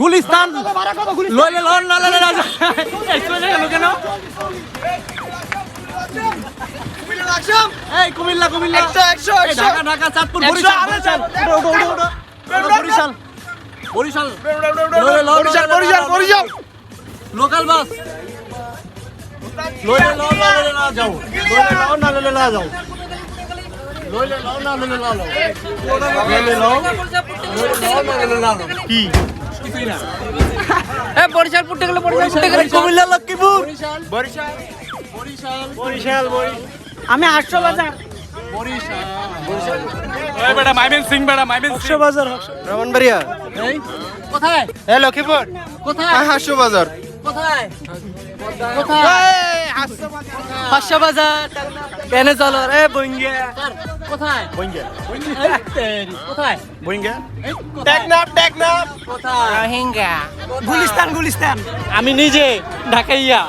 গুলিস্তান লইলে লন না লইলে না চলে গেল কেন এই কুমিল্লা কুমিল্লা 100 ঢাকা ঢাকা চাঁদপুর বরিশাল বরিশাল বরিশাল বরিশাল লোকাল বাস লইলে লন না লইলে না যাও লইলে লন না লইলে না যাও লইলে লন না লইলে না যাও লইলে লন না লইলে না যাও কি কিছুই না এ বরিশাল পুটে গেল কুমিল্লা লক্ষ্মীপুর বরিশাল বরিশাল বরিশাল আমি 800 বাজার বরিশাল এই বেটা মাইমেন সিং বেটা মাইমেন 800 বাজার ব্রাহ্মণবাড়িয়া এই কোথায় এ লক্ষ্মীপুর কোথায় 800 বাজার কোথায় কোথায় 500 বাজার কেনে চলো রে বঙ্গে কোথায় বইঙ্গা কোথায় বইঙ্গা এই টেকনাফ কোথায় রোহিঙ্গা গুলিস্তান আমি নিজে ঢাকাইয়া